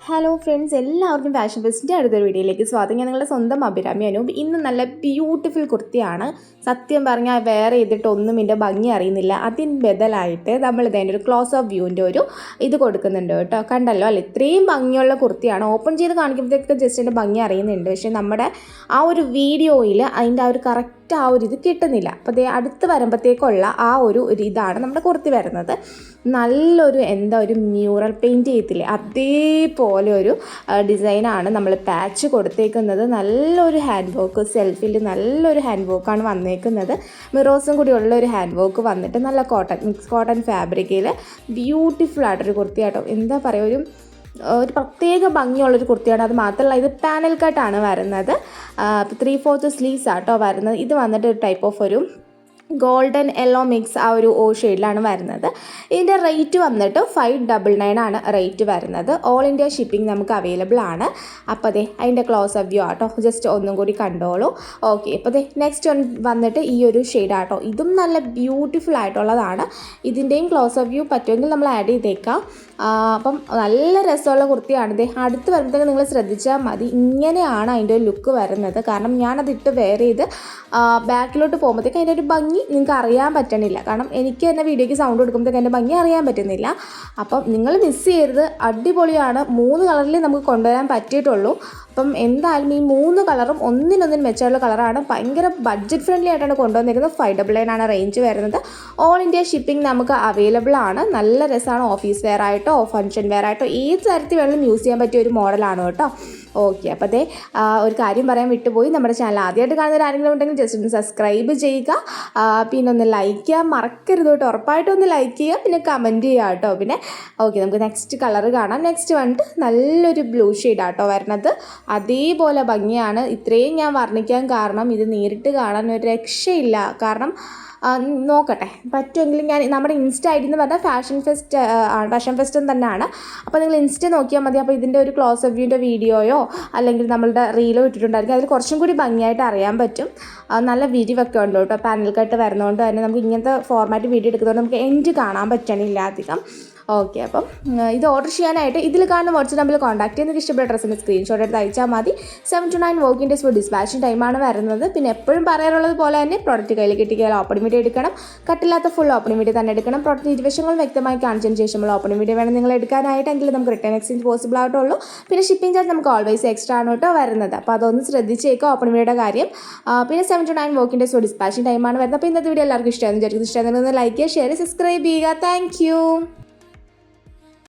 Hello friends, എല്ലാവർക്കും fashion ഫെസ്റ്റിൻ്റെ അടുത്തൊരു വീഡിയോയിലേക്ക് സ്വാഗതം. ഞാൻ നിങ്ങളുടെ സ്വന്തം അഭിരാമി അനൂപ്. ഇന്ന് നല്ല ബ്യൂട്ടിഫുൾ കുർത്തിയാണ്. സത്യം പറഞ്ഞാൽ വേറെ ചെയ്തിട്ടൊന്നും ഇതിൻ്റെ ഭംഗി അറിയുന്നില്ല. അതിന് ബദലായിട്ട് നമ്മൾ ഇതിൻ്റെ ഒരു ക്ലോസ് ഓഫ് വ്യൂവിൻ്റെ ഒരു ഇത് കൊടുക്കുന്നുണ്ട് കേട്ടോ. കണ്ടല്ലോ അല്ലേ, ഇത്രയും ഭംഗിയുള്ള കുർത്തിയാണ്. ഓപ്പൺ ചെയ്ത് കാണിക്കുമ്പോഴത്തേക്ക് ജസ്റ്റ് അതിൻ്റെ ഭംഗി അറിയുന്നുണ്ട്. പക്ഷേ നമ്മുടെ ആ ഒരു വീഡിയോയിൽ അതിൻ്റെ ആ ഒരു കറക്റ്റ് ആ ഒരു ഇത് കിട്ടുന്നില്ല. അപ്പോൾ അതേ അടുത്ത് വരുമ്പോഴത്തേക്കുള്ള ആ ഒരു ഇതാണ് നമ്മുടെ കുർത്തി വരുന്നത്. നല്ലൊരു ഒരു മ്യൂറൽ പെയിൻറ്റ് ചെയ്യത്തില്ലേ, അതേപോലെ ഒരു ഡിസൈനാണ് നമ്മൾ പാച്ച് കൊടുത്തേക്കുന്നത്. നല്ലൊരു ഹാൻഡ് വർക്ക്, സെൽഫിൽ നല്ലൊരു ഹാൻഡ് വർക്കാണ് വന്നേക്കുന്നത്. മിറോസും കൂടി ഉള്ള ഒരു ഹാൻഡ് വർക്ക് വന്നിട്ട് നല്ല മിക്സ് കോട്ടൺ ഫാബ്രിക്കിൽ ബ്യൂട്ടിഫുൾ ആയിട്ടൊരു കുർത്തി കേട്ടോ. എന്താ പറയുക, ഒരു പ്രത്യേക ഭംഗിയുള്ളൊരു കുർത്തിയാണ്. അത് മാത്രമല്ല, ഇത് പാനൽ കട്ടാണ് വരുന്നത്. 3/4 സ്ലീവ്സ് ആട്ടോ വരുന്നത്. ഇത് വന്നിട്ട് ഒരു ടൈപ്പ് ഓഫ് ഒരു ഗോൾഡൻ യെല്ലോ മിക്സ് ആ ഒരു ഷെയ്ഡിലാണ് വരുന്നത്. ഇതിൻ്റെ റേറ്റ് വന്നിട്ട് 599 ആണ് റേറ്റ് വരുന്നത്. ഓൾ ഇന്ത്യ ഷിപ്പിംഗ് നമുക്ക് അവൈലബിൾ ആണ്. അപ്പോൾ അതെ അതിൻ്റെ ക്ലോസ് ഓഫ് വ്യൂ ആട്ടോ, ജസ്റ്റ് ഒന്നും കൂടി കണ്ടോളൂ. ഓക്കെ, അപ്പോൾ അതെ നെക്സ്റ്റ് വന്നിട്ട് ഈ ഒരു ഷെയ്ഡ് ആട്ടോ. ഇതും നല്ല ബ്യൂട്ടിഫുൾ ആയിട്ടുള്ളതാണ്. ഇതിൻ്റെയും ക്ലോസ് ഓഫ് വ്യൂ പറ്റുമെങ്കിൽ നമ്മൾ ആഡ് ചെയ്തേക്കാം. അപ്പം നല്ല രസമുള്ള കുർത്തിയാണ്. ഇത് അടുത്ത് വരുമ്പോഴത്തേക്ക് നിങ്ങൾ ശ്രദ്ധിച്ചാൽ മതി. ഇങ്ങനെയാണ് അതിൻ്റെ ഒരു ലുക്ക് വരുന്നത്. കാരണം ഞാനതിട്ട് വെയർ ചെയ്ത് ബാക്കിലോട്ട് പോകുമ്പോഴത്തേക്ക് അതിൻ്റെ ഒരു ഭംഗി നിങ്ങൾക്ക് അറിയാൻ പറ്റണില്ല. കാരണം എനിക്ക് തന്നെ വീഡിയോയ്ക്ക് സൗണ്ട് കൊടുക്കുമ്പോഴത്തേക്ക് എൻ്റെ ഭംഗി അറിയാൻ പറ്റുന്നില്ല. അപ്പം നിങ്ങൾ മിസ് ചെയ്യരുത്. അടിപൊളിയാണ്. 3 കളറിൽ നമുക്ക് കൊണ്ടുവരാൻ പറ്റിയിട്ടുള്ളൂ. അപ്പം എന്തായാലും ഈ 3 കളറും ഒന്നിനൊന്നിന് മെച്ചമുള്ള കളറാണ്. ഭയങ്കര ബഡ്ജറ്റ് ഫ്രണ്ട്ലി ആയിട്ടാണ് കൊണ്ടുവന്നിരിക്കുന്നത്. 599 ആണ് റേഞ്ച് വരുന്നത്. ഓൾ ഇന്ത്യ ഷിപ്പിംഗ് നമുക്ക് അവൈലബിൾ ആണ്. നല്ല രസമാണ്. ഓഫീസ് വെയർ ആയിട്ടോ ഫംഗ്ഷൻ വെയർ ആയിട്ടോ ഏത് തരത്തിൽ വേണമെങ്കിലും യൂസ് ചെയ്യാൻ പറ്റിയ ഒരു മോഡലാണ് കേട്ടോ. ഓക്കെ, അപ്പോൾ അതേ ഒരു കാര്യം പറയാൻ വിട്ടുപോയി. നമ്മുടെ ചാനൽ ആദ്യമായിട്ട് കാണുന്നവർ ആരെങ്കിലും ഉണ്ടെങ്കിൽ ജസ്റ്റ് ഒന്ന് സബ്സ്ക്രൈബ് ചെയ്യുക. പിന്നെ ഒന്ന് ലൈക്ക് ചെയ്യാൻ മറക്കരുത് കേട്ടോ. ഉറപ്പായിട്ടും ഒന്ന് ലൈക്ക് ചെയ്യുക, പിന്നെ കമൻറ്റ് ചെയ്യുക കേട്ടോ. പിന്നെ ഓക്കെ, നമുക്ക് നെക്സ്റ്റ് കളർ കാണാം. നെക്സ്റ്റ് വന്നിട്ട് നല്ലൊരു ബ്ലൂ ഷെയ്ഡാട്ടോ വരുന്നത്. അതേപോലെ ഭംഗിയാണ്. ഇത്രയും ഞാൻ വർണ്ണിക്കാൻ കാരണം ഇത് നേരിട്ട് കാണാൻ ഒരു രക്ഷയില്ല. കാരണം നോക്കട്ടെ, പറ്റുമെങ്കിൽ ഞാൻ നമ്മുടെ ഇൻസ്റ്റ ഐ ഡി എന്ന് പറഞ്ഞാൽ ഫാഷൻ ഫെസ്റ്റ് തന്നെയാണ്. അപ്പോൾ നിങ്ങൾ ഇൻസ്റ്റ നോക്കിയാൽ മതി. അപ്പോൾ ഇതിൻ്റെ ഒരു ക്ലോസ് ഓഫ് വ്യൂൻ്റെ വീഡിയോയോ അല്ലെങ്കിൽ നമ്മളുടെ റീലോ ഇട്ടിട്ടുണ്ടായിരിക്കും. അതിൽ കുറച്ചും കൂടി ഭംഗിയായിട്ട് അറിയാൻ പറ്റും. നല്ല വിരിവൊക്കെ ഉണ്ട് കേട്ടോ. പാനൽ കട്ട് വരുന്നതുകൊണ്ട് തന്നെ നമുക്ക് ഇങ്ങനത്തെ ഫോർമാറ്റ് വീഡിയോ എടുക്കുന്നതുകൊണ്ട് നമുക്ക് എൻഡ് കാണാൻ പറ്റണില്ല അധികം. ഓക്കെ, അപ്പം ഇത് ഓർഡർ ചെയ്യാനായിട്ട് ഇതിൽ കാണുന്ന വാട്സ്ആപ്പ് നമ്പറിൽ കോൺടാക്ട് ചെയ്യുന്ന ഇഷ്ടപ്പെട്ട ഡ്രസ്സിൻ്റെ സ്ക്രീൻഷോട്ട് എടുത്ത് അയച്ചാൽ മതി. 7 to 9 working days for dispatching ടൈമാണ് വരുന്നത്. പിന്നെ എപ്പോഴും പറയാറുള്ളത് പോലെ തന്നെ പ്രോഡക്റ്റ് കയ്യിൽ കിട്ടിയാൽ ഓപ്പൺ വീഡിയോ എടുക്കണം. കട്ടില്ലാത്ത ഫുൾ ഓപ്പൺ വീഡിയോ തന്നെ എടുക്കണം. പ്രോഡക്റ്റ് ഇരുവശങ്ങൾ വ്യക്തമായി കാണിച്ചതിന് ശേഷമുള്ള ഓപ്പൺ വീഡിയോ വേണം നിങ്ങൾ എടുക്കാനായിട്ടെങ്കിൽ നമുക്ക് റിട്ടേൺ എക്സ്ചേഞ്ച് പോസിബിൾ ആയിട്ടുള്ളൂ. പിന്നെ ഷിപ്പിംഗ് ചാർജ് നമുക്ക് ഓൾവേസ് എക്സ്ട്രാ ആണ് കേട്ടോ വരുന്നത്. അപ്പോൾ അതൊന്ന് ശ്രദ്ധിച്ചേക്കുക ഓപ്പൺ വീഡിയോയുടെ കാര്യം. പിന്നെ 7 to 9 working days for dispatching ടൈമാണ് വരുന്നത്. അപ്പോൾ ഇന്നത്തെ വീഡിയോ എല്ലാവർക്കും ഇഷ്ടമായിരുന്നു വിചാരിക്കുന്നത്. ഇഷ്ടമായിരുന്നു ലൈക്ക് ചെയ്യുക, ഷെയർ, സബ്സ്ക്രൈബ് ചെയ്യുക. താങ്ക്